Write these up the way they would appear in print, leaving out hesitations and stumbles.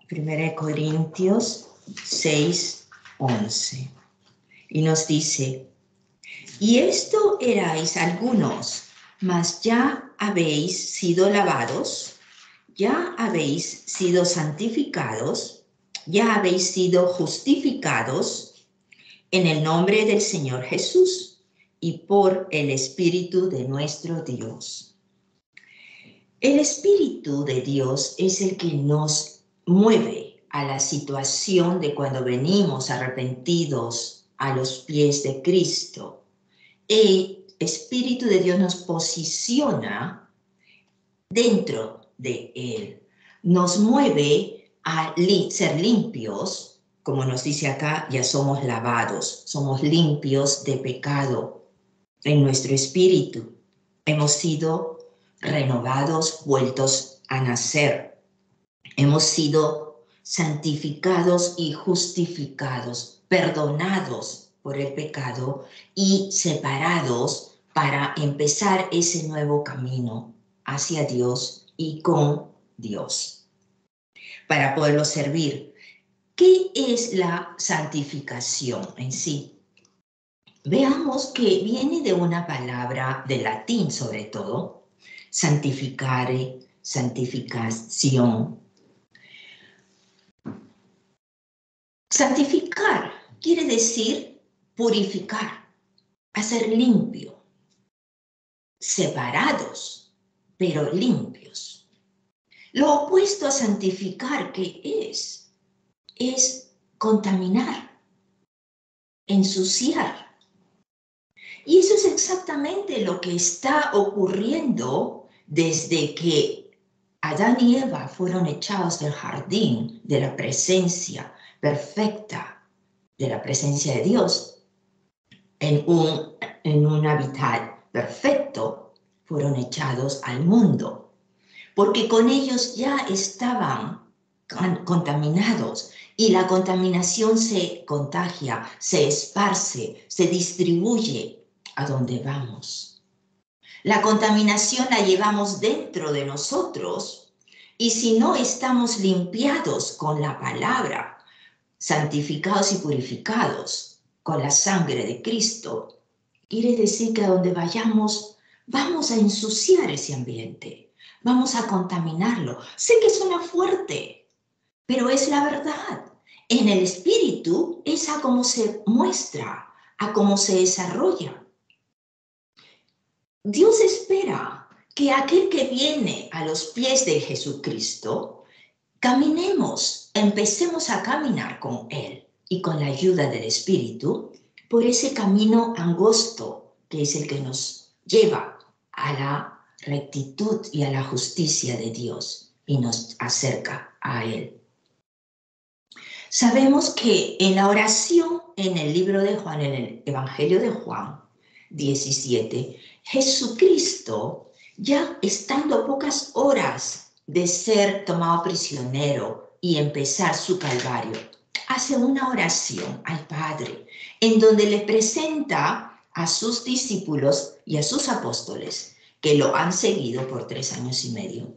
1 Corintios 6:11. Y nos dice, y esto erais algunos, mas ya habéis sido lavados, ya habéis sido santificados, ya habéis sido justificados en el nombre del Señor Jesús y por el Espíritu de nuestro Dios. El Espíritu de Dios es el que nos mueve a la situación de cuando venimos arrepentidos a los pies de Cristo. El Espíritu de Dios nos posiciona dentro de Él. Nos mueve a ser limpios, como nos dice acá, ya somos lavados, somos limpios de pecado en nuestro espíritu. Hemos sido renovados, vueltos a nacer. Hemos sido santificados y justificados, perdonados por el pecado y separados para empezar ese nuevo camino hacia Dios y con Dios, para poderlo servir. ¿Qué es la santificación en sí? Veamos que viene de una palabra de latín sobre todo, santificare, santificación. Santificar quiere decir purificar, hacer limpio, separados, pero limpios. Lo opuesto a santificar, ¿qué es? Es contaminar, ensuciar. Y eso es exactamente lo que está ocurriendo desde que Adán y Eva fueron echados del jardín de la presencia perfecta, de la presencia de Dios, en un hábitat perfecto, fueron echados al mundo, porque con ellos ya estaban contaminados y la contaminación se contagia, se esparce, se distribuye a donde vamos. La contaminación la llevamos dentro de nosotros y si no estamos limpiados con la palabra, santificados y purificados con la sangre de Cristo, quiere decir que a donde vayamos vamos a ensuciar ese ambiente, vamos a contaminarlo. Sé que suena fuerte, pero es la verdad. En el espíritu es a cómo se muestra, a cómo se desarrolla. Dios espera que aquel que viene a los pies de Jesucristo, caminemos, empecemos a caminar con Él y con la ayuda del Espíritu por ese camino angosto que es el que nos lleva a la rectitud y a la justicia de Dios y nos acerca a Él. Sabemos que en la oración en el libro de Juan, en el Evangelio de Juan 17, Jesucristo, ya estando pocas horas de ser tomado prisionero y empezar su calvario, hace una oración al Padre en donde le presenta a sus discípulos y a sus apóstoles que lo han seguido por 3 años y medio.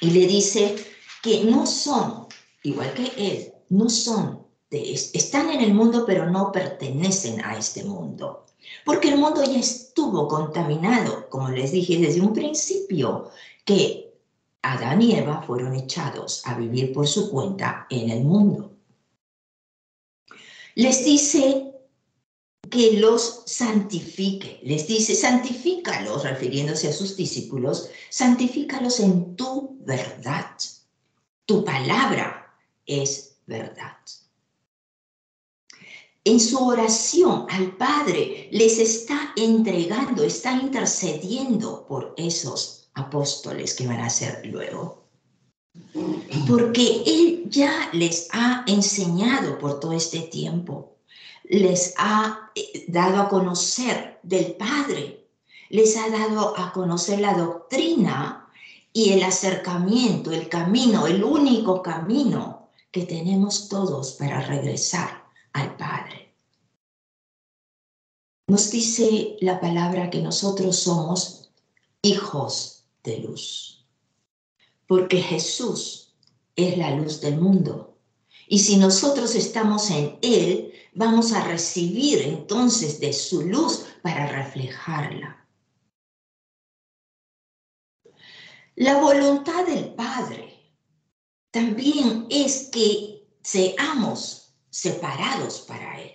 Y le dice que no son, igual que Él, no son, están en el mundo pero no pertenecen a este mundo. Porque el mundo ya estuvo contaminado, como les dije desde un principio, que Adán y Eva fueron echados a vivir por su cuenta en el mundo. Les dice que los santifique, les dice santifícalos, refiriéndose a sus discípulos, santifícalos en tu verdad. Tu palabra es verdad. En su oración al Padre les está entregando, está intercediendo por esos apóstoles que van a ser luego. Porque Él ya les ha enseñado por todo este tiempo, les ha dado a conocer del Padre, les ha dado a conocer la doctrina y el acercamiento, el camino, el único camino que tenemos todos para regresar al Padre. Nos dice la palabra que nosotros somos hijos de luz, porque Jesús es la luz del mundo. Y si nosotros estamos en Él, vamos a recibir entonces de su luz para reflejarla. La voluntad del Padre también es que seamos separados para Él,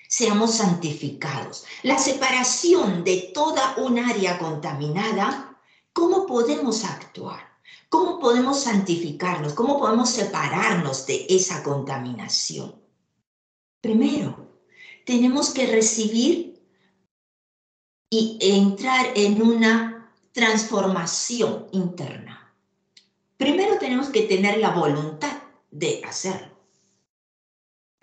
seamos santificados. La separación de toda un área contaminada, ¿cómo podemos actuar? ¿Cómo podemos santificarnos? ¿Cómo podemos separarnos de esa contaminación? Primero, tenemos que recibir y entrar en una transformación interna. Primero tenemos que tener la voluntad de hacerlo.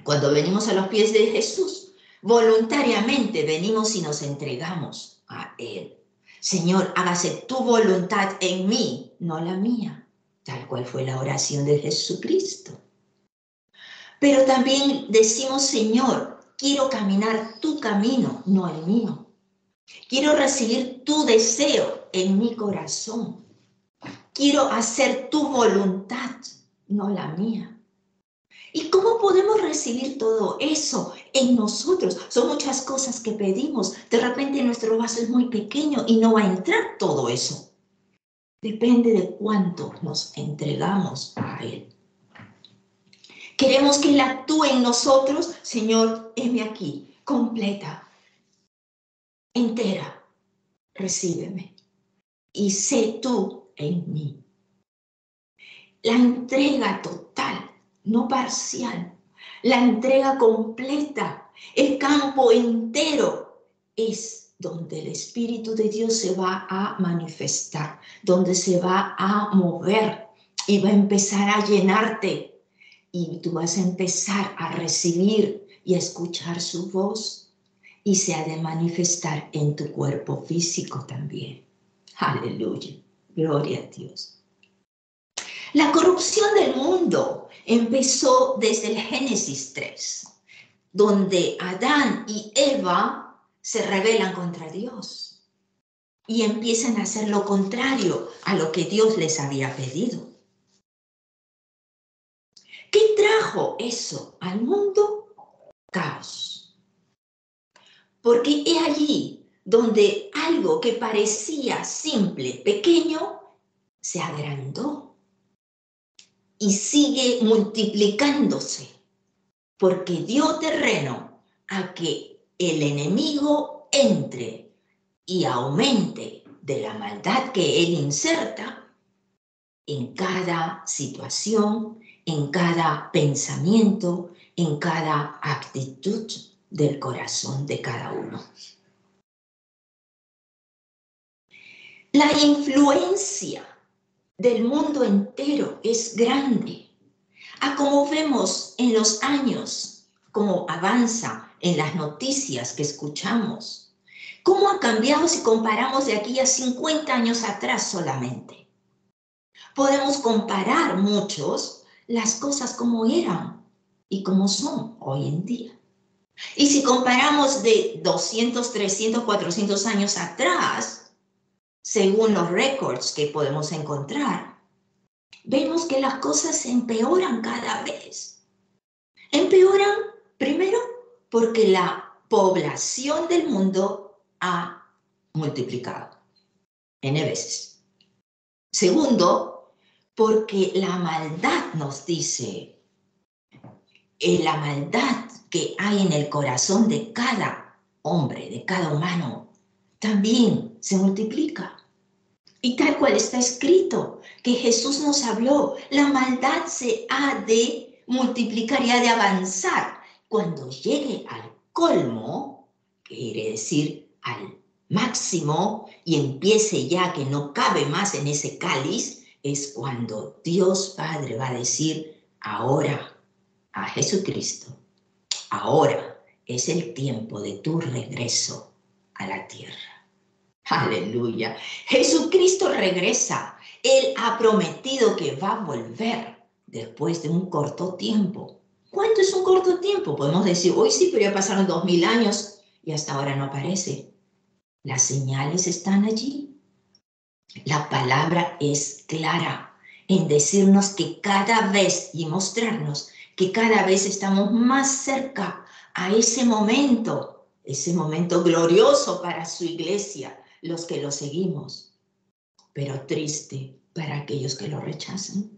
Cuando venimos a los pies de Jesús, voluntariamente venimos y nos entregamos a Él. Señor, hágase tu voluntad en mí, no la mía, tal cual fue la oración de Jesucristo. Pero también decimos, Señor, quiero caminar tu camino, no el mío. Quiero recibir tu deseo en mi corazón. Quiero hacer tu voluntad, no la mía. ¿Y cómo podemos recibir todo eso en nosotros? Son muchas cosas que pedimos. De repente nuestro vaso es muy pequeño y no va a entrar todo eso. Depende de cuánto nos entregamos a Él. Queremos que Él actúe en nosotros. Señor, heme aquí, completa, entera, recíbeme. Y sé tú en mí. La entrega total, no parcial. La entrega completa, el campo entero, es donde el Espíritu de Dios se va a manifestar, donde se va a mover y va a empezar a llenarte. Y tú vas a empezar a recibir y a escuchar su voz y se ha de manifestar en tu cuerpo físico también. Aleluya, gloria a Dios. La corrupción del mundo empezó desde el Génesis 3, donde Adán y Eva se rebelan contra Dios y empiezan a hacer lo contrario a lo que Dios les había pedido. ¿Qué trajo eso al mundo? Caos. Porque es allí donde algo que parecía simple, pequeño, se agrandó y sigue multiplicándose, porque dio terreno a que el enemigo entre y aumente de la maldad que él inserta en cada situación, en cada pensamiento, en cada actitud del corazón de cada uno. La influencia del mundo entero es grande. A como vemos en los años, cómo avanza en las noticias que escuchamos, cómo ha cambiado si comparamos de aquí a 50 años atrás solamente. Podemos comparar muchos las cosas como eran y como son hoy en día. Y si comparamos de 200, 300, 400 años atrás, según los récords que podemos encontrar, vemos que las cosas empeoran cada vez. Empeoran primero porque la población del mundo ha multiplicado N veces. Segundo, porque la maldad nos dice, la maldad que hay en el corazón de cada hombre, de cada humano, también se multiplica. Y tal cual está escrito, que Jesús nos habló, la maldad se ha de multiplicar y ha de avanzar. Cuando llegue al colmo, quiere decir al máximo, y empiece ya que no cabe más en ese cáliz, es cuando Dios Padre va a decir, ahora, a Jesucristo, ahora es el tiempo de tu regreso a la tierra. Aleluya. Jesucristo regresa. Él ha prometido que va a volver después de un corto tiempo. ¿Cuánto es un corto tiempo? Podemos decir, hoy sí, pero ya pasaron 2000 años y hasta ahora no aparece. Las señales están allí. La palabra es clara. en decirnos que cada vez y mostrarnos que cada vez estamos más cerca a ese momento glorioso para su iglesia, los que lo seguimos, pero triste para aquellos que lo rechazan.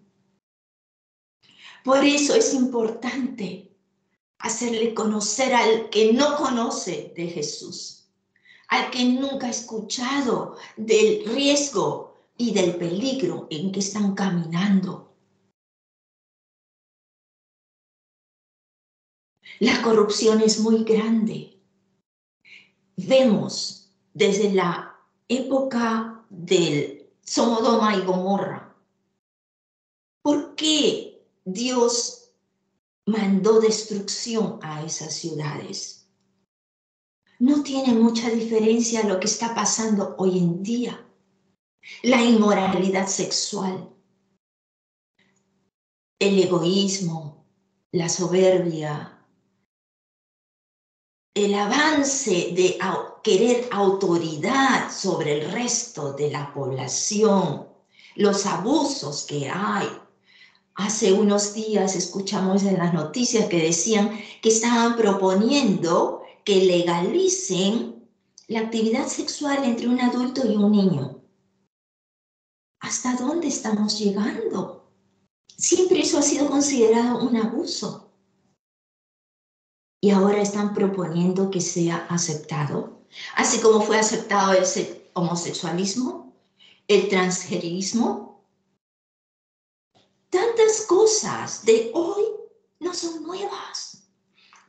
Por eso es importante hacerle conocer al que no conoce de Jesús, al que nunca ha escuchado del riesgo y del peligro en que están caminando. La corrupción es muy grande. Vemos desde la época del Sodoma y Gomorra. ¿Por qué Dios mandó destrucción a esas ciudades? No tiene mucha diferencia a lo que está pasando hoy en día. La inmoralidad sexual, el egoísmo, la soberbia, el avance de querer autoridad sobre el resto de la población, los abusos que hay. Hace unos días escuchamos en las noticias que decían que estaban proponiendo que legalicen la actividad sexual entre un adulto y un niño. ¿Hasta dónde estamos llegando? Siempre eso ha sido considerado un abuso. Y ahora están proponiendo que sea aceptado, así como fue aceptado el homosexualismo, el transgenerismo. Tantas cosas de hoy no son nuevas,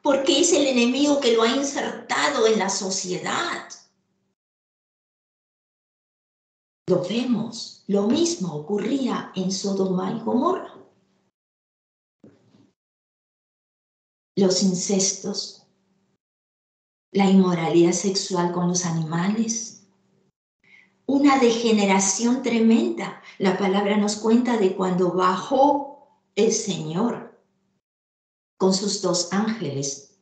porque es el enemigo que lo ha insertado en la sociedad. Lo vemos, lo mismo ocurría en Sodoma y Gomorra. Los incestos, la inmoralidad sexual con los animales, una degeneración tremenda. La palabra nos cuenta de cuando bajó el Señor con sus 2 ángeles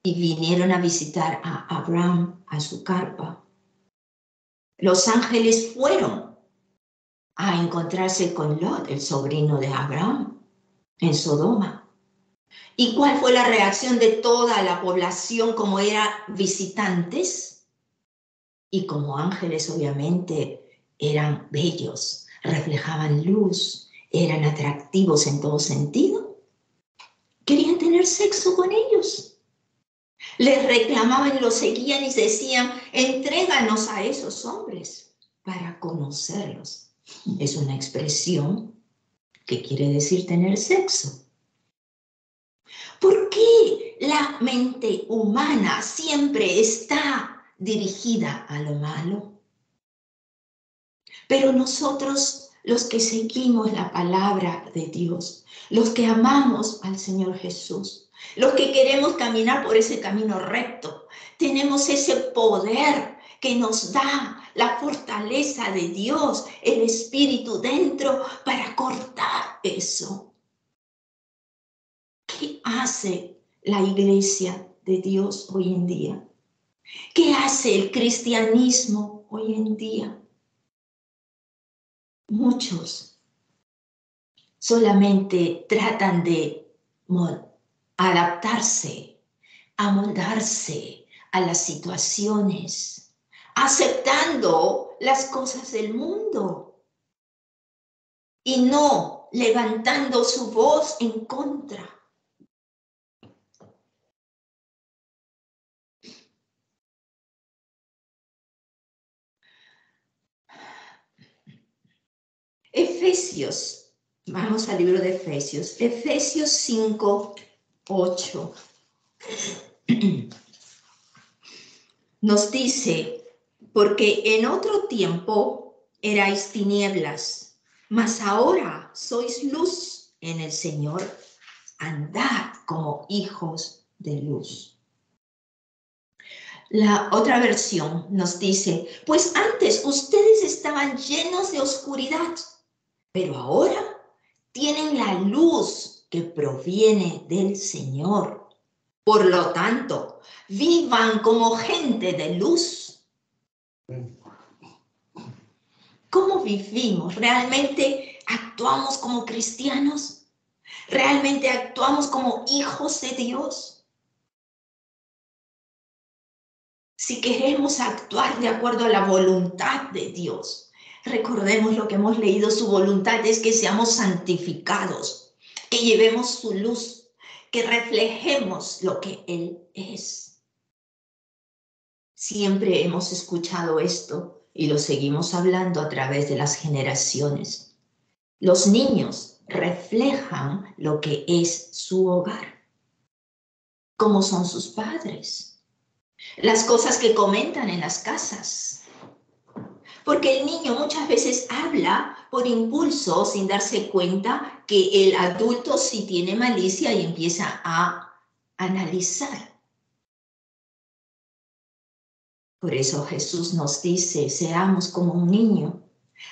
y vinieron a visitar a Abraham a su carpa. Los ángeles fueron a encontrarse con Lot, el sobrino de Abraham, en Sodoma. ¿Y cuál fue la reacción de toda la población como eran visitantes? Y como ángeles obviamente eran bellos, reflejaban luz, eran atractivos en todo sentido. Querían tener sexo con ellos. Les reclamaban y los seguían y decían, entréganos a esos hombres para conocerlos. Es una expresión que quiere decir tener sexo. ¿Por qué la mente humana siempre está dirigida a lo malo? Pero nosotros, los que seguimos la palabra de Dios, los que amamos al Señor Jesús, los que queremos caminar por ese camino recto, tenemos ese poder que nos da la fortaleza de Dios, el Espíritu dentro para cortar eso. ¿Qué hace la iglesia de Dios hoy en día? ¿Qué hace el cristianismo hoy en día? Muchos solamente tratan de adaptarse, amoldarse a las situaciones, aceptando las cosas del mundo y no levantando su voz en contra. Efesios, vamos al libro de Efesios, Efesios 5, 8. Nos dice, porque en otro tiempo erais tinieblas, mas ahora sois luz en el Señor, andad como hijos de luz. La otra versión nos dice, pues antes ustedes estaban llenos de oscuridad, pero ahora tienen la luz que proviene del Señor. Por lo tanto, vivan como gente de luz. ¿Cómo vivimos? Realmente ¿Actuamos como cristianos? ¿Realmente actuamos como hijos de Dios? Si queremos actuar de acuerdo a la voluntad de Dios, recordemos lo que hemos leído, su voluntad es que seamos santificados, que llevemos su luz, que reflejemos lo que Él es. Siempre hemos escuchado esto y lo seguimos hablando a través de las generaciones. Los niños reflejan lo que es su hogar, cómo son sus padres, las cosas que comentan en las casas. Porque el niño muchas veces habla por impulso sin darse cuenta que el adulto sí tiene malicia y empieza a analizar. Por eso Jesús nos dice, seamos como un niño,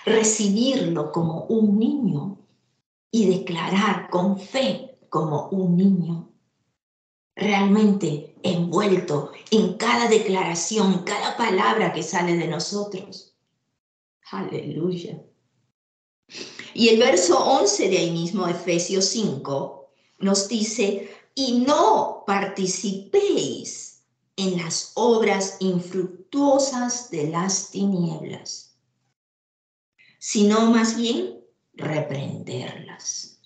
recibirlo como un niño y declarar con fe como un niño, realmente envuelto en cada declaración, cada palabra que sale de nosotros. Aleluya. Y el verso 11 de ahí mismo, Efesios 5, nos dice, y no participéis en las obras infructuosas de las tinieblas, sino más bien reprenderlas.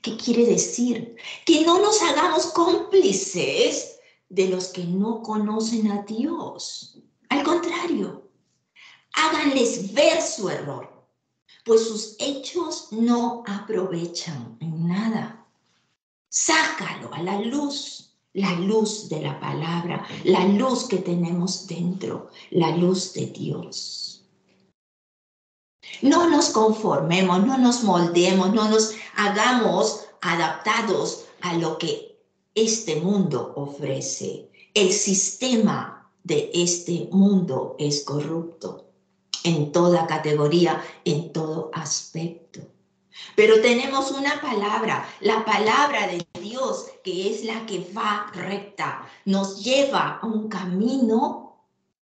¿Qué quiere decir? Que no nos hagamos cómplices de los que no conocen a Dios. Al contrario, háganles ver su error, pues sus hechos no aprovechan en nada. Sácalo a la luz de la palabra, la luz que tenemos dentro, la luz de Dios. No nos conformemos, no nos moldeemos, no nos hagamos adaptados a lo que este mundo ofrece. El sistema de este mundo es corrupto en toda categoría, en todo aspecto. Pero tenemos una palabra, la palabra de Dios, que es la que va recta, nos lleva a un camino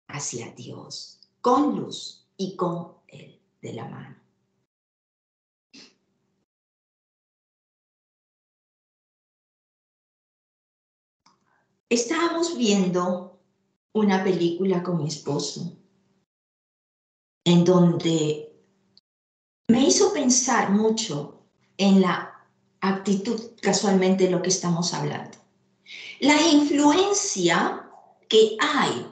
hacia Dios, con luz y con Él de la mano. Estábamos viendo una película con mi esposo, en donde me hizo pensar mucho en la actitud, casualmente, de lo que estamos hablando. La influencia que hay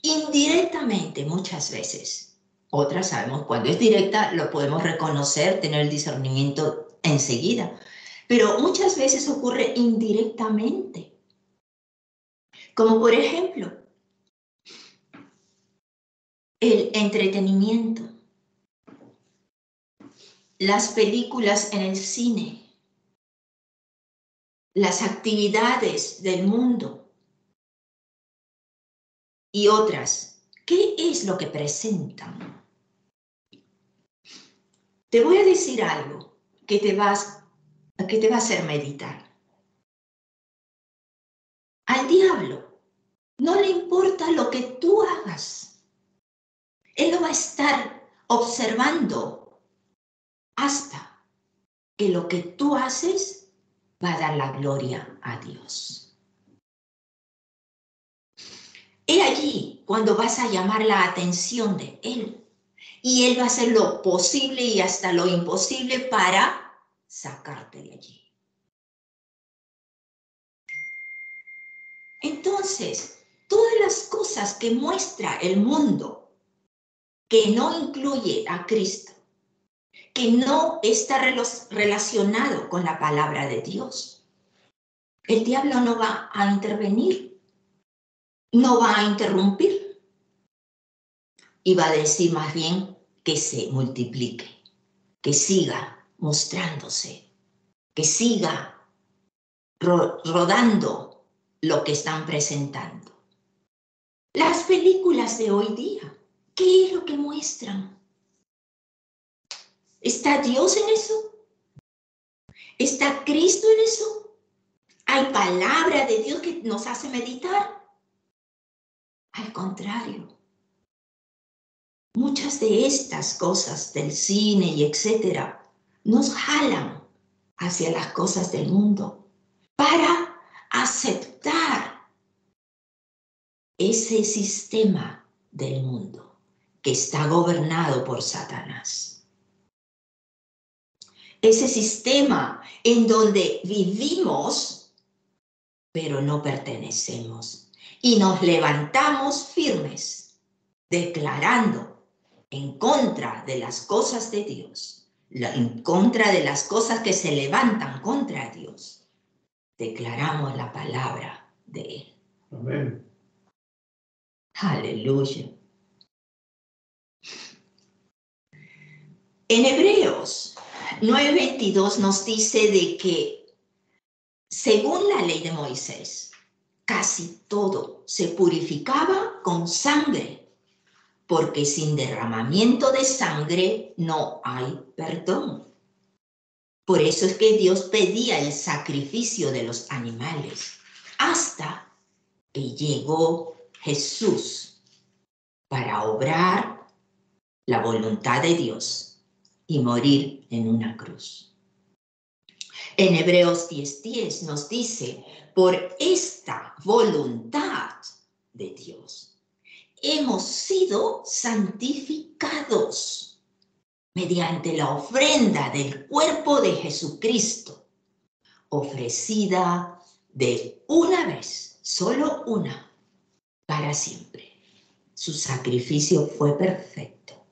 indirectamente muchas veces. Otras sabemos cuando es directa, lo podemos reconocer, tener el discernimiento enseguida. Pero muchas veces ocurre indirectamente. Como por ejemplo, el entretenimiento, las películas en el cine, las actividades del mundo y otras. ¿Qué es lo que presentan? Te voy a decir algo que te va a hacer meditar. Al diablo no le importa lo que tú hagas. Él no va a estar observando hasta que lo que tú haces va a dar la gloria a Dios. He allí cuando vas a llamar la atención de Él. Y Él va a hacer lo posible y hasta lo imposible para sacarte de allí. Entonces, todas las cosas que muestra el mundo, que no incluye a Cristo, que no está relacionado con la palabra de Dios, el diablo no va a intervenir, no va a interrumpir y va a decir más bien que se multiplique, que siga mostrándose, que siga rodando lo que están presentando. Las películas de hoy día, ¿qué es lo que muestran? ¿Está Dios en eso? ¿Está Cristo en eso? ¿Hay palabra de Dios que nos hace meditar? Al contrario, Muchas de estas cosas del cine y etcétera nos jalan hacia las cosas del mundo para aceptar ese sistema del mundo que está gobernado por Satanás. Ese sistema en donde vivimos, pero no pertenecemos. Y nos levantamos firmes, declarando en contra de las cosas de Dios, en contra de las cosas que se levantan contra Dios. Declaramos la palabra de Él. Amén. Aleluya. En Hebreos 9:22 nos dice de que, según la ley de Moisés, casi todo se purificaba con sangre, porque sin derramamiento de sangre no hay perdón. Por eso es que Dios pedía el sacrificio de los animales, hasta que llegó Jesús para obrar la voluntad de Dios y morir en una cruz. En Hebreos 10:10 nos dice, por esta voluntad de Dios hemos sido santificados mediante la ofrenda del cuerpo de Jesucristo, ofrecida de una vez, solo una, para siempre. Su sacrificio fue perfecto.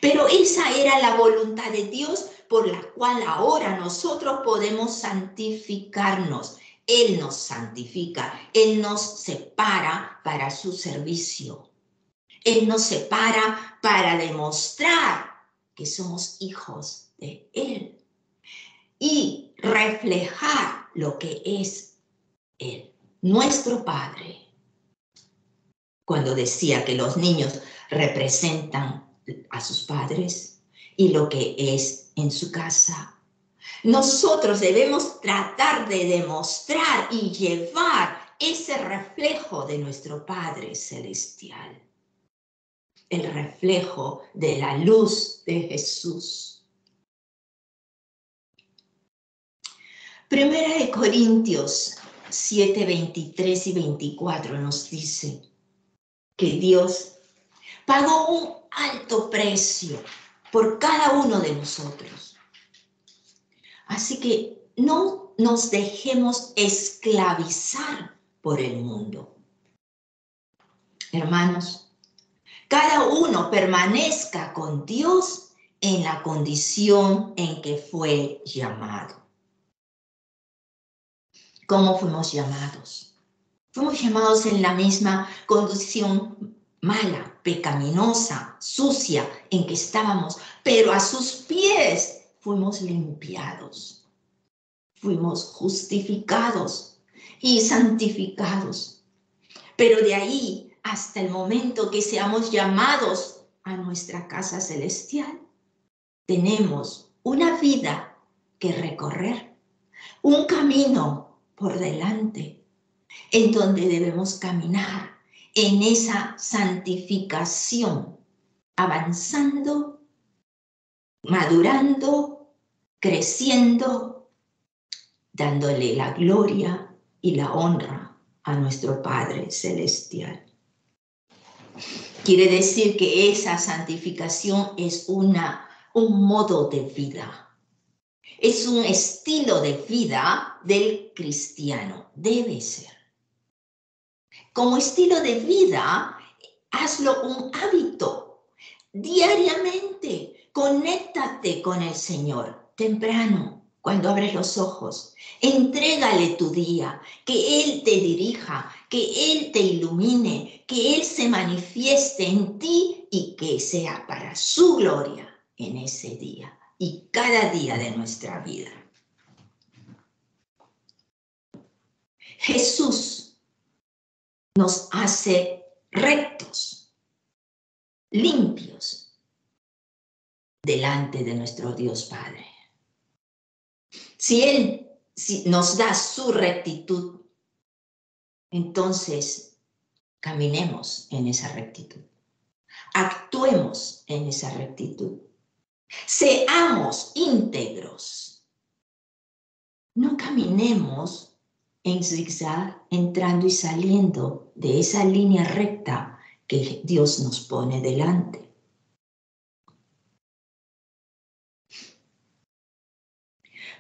Pero esa era la voluntad de Dios por la cual ahora nosotros podemos santificarnos. Él nos santifica, Él nos separa para su servicio. Él nos separa para demostrar que somos hijos de Él y reflejar lo que es Él, nuestro Padre. Cuando decía que los niños representan a sus padres y lo que es en su casa, nosotros debemos tratar de demostrar y llevar ese reflejo de nuestro Padre Celestial. El reflejo de la luz de Jesús. Primera de Corintios 7:23 y 24 nos dice que Dios pagó un alto precio por cada uno de nosotros. Así que no nos dejemos esclavizar por el mundo. Hermanos, cada uno permanezca con Dios en la condición en que fue llamado. ¿Cómo fuimos llamados? Fuimos llamados en la misma condición mala, pecaminosa, sucia en que estábamos, pero a sus pies fuimos limpiados, fuimos justificados y santificados. Pero de ahí hasta el momento que seamos llamados a nuestra casa celestial, tenemos una vida que recorrer, un camino por delante, en donde debemos caminar en esa santificación, avanzando, madurando, creciendo, dándole la gloria y la honra a nuestro Padre Celestial. Quiere decir que esa santificación es un modo de vida. Es un estilo de vida del cristiano. Debe ser. Como estilo de vida, hazlo un hábito. Diariamente, conéctate con el Señor. Temprano, cuando abres los ojos, entrégale tu día, que Él te dirija, que Él te ilumine, que Él se manifieste en ti y que sea para su gloria en ese día y cada día de nuestra vida. Jesús nos hace rectos, limpios, delante de nuestro Dios Padre. Si Él nos da su rectitud, entonces caminemos en esa rectitud. actuemos en esa rectitud. Seamos íntegros. No caminemos en zigzag, entrando y saliendo de esa línea recta que Dios nos pone delante.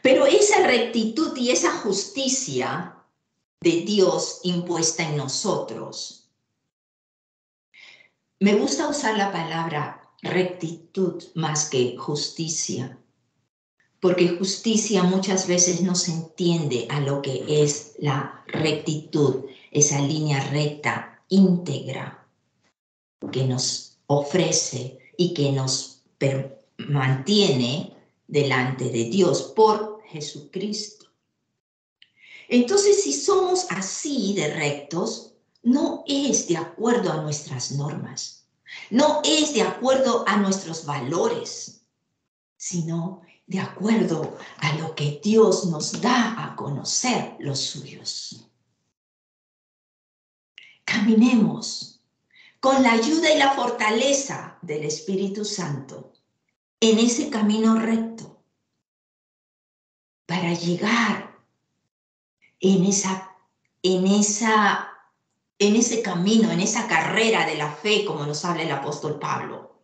Pero esa rectitud y esa justicia de Dios impuesta en nosotros, me gusta usar la palabra rectitud más que justicia, porque justicia muchas veces no se entiende a lo que es la rectitud, esa línea recta, íntegra, que nos ofrece y que nos mantiene delante de Dios por Jesucristo. Entonces, si somos así de rectos, no es de acuerdo a nuestras normas, no es de acuerdo a nuestros valores, sino de acuerdo a lo que Dios nos da a conocer los suyos. Caminemos con la ayuda y la fortaleza del Espíritu Santo en ese camino recto para llegar en ese camino, en esa carrera de la fe, como nos habla el apóstol Pablo,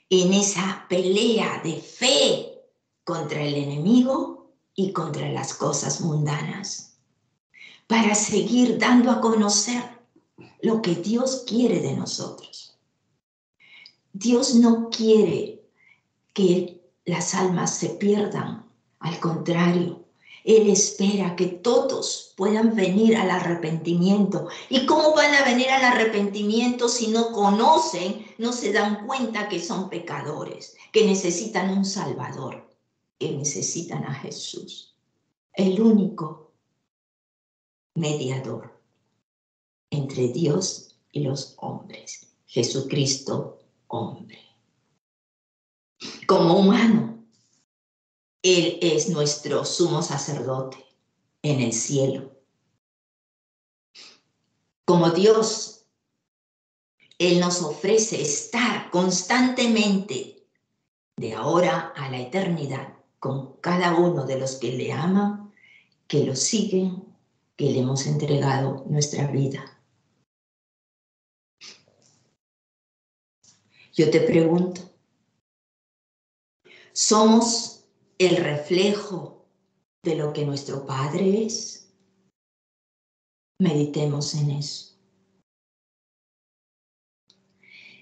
en esa pelea de fe contra el enemigo y contra las cosas mundanas, para seguir dando a conocer lo que Dios quiere de nosotros. Dios no quiere que las almas se pierdan, al contrario, Él espera que todos puedan venir al arrepentimiento. ¿Y cómo van a venir al arrepentimiento si no conocen, no se dan cuenta que son pecadores, que necesitan un Salvador, que necesitan a Jesús, el único mediador entre Dios y los hombres, Jesucristo, hombre? Como humano, Él es nuestro sumo sacerdote en el cielo. Como Dios, Él nos ofrece estar constantemente, de ahora a la eternidad, con cada uno de los que le aman, que lo siguen, que le hemos entregado nuestra vida. Yo te pregunto, ¿somos el reflejo de lo que nuestro Padre es? Meditemos en eso.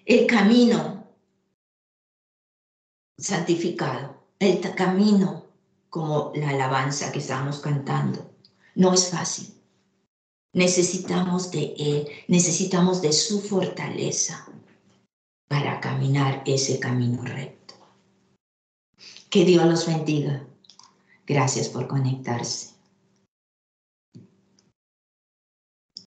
El camino santificado, el camino como la alabanza que estamos cantando, no es fácil. Necesitamos de Él, necesitamos de su fortaleza para caminar ese camino recto. Que Dios los bendiga. Gracias por conectarse.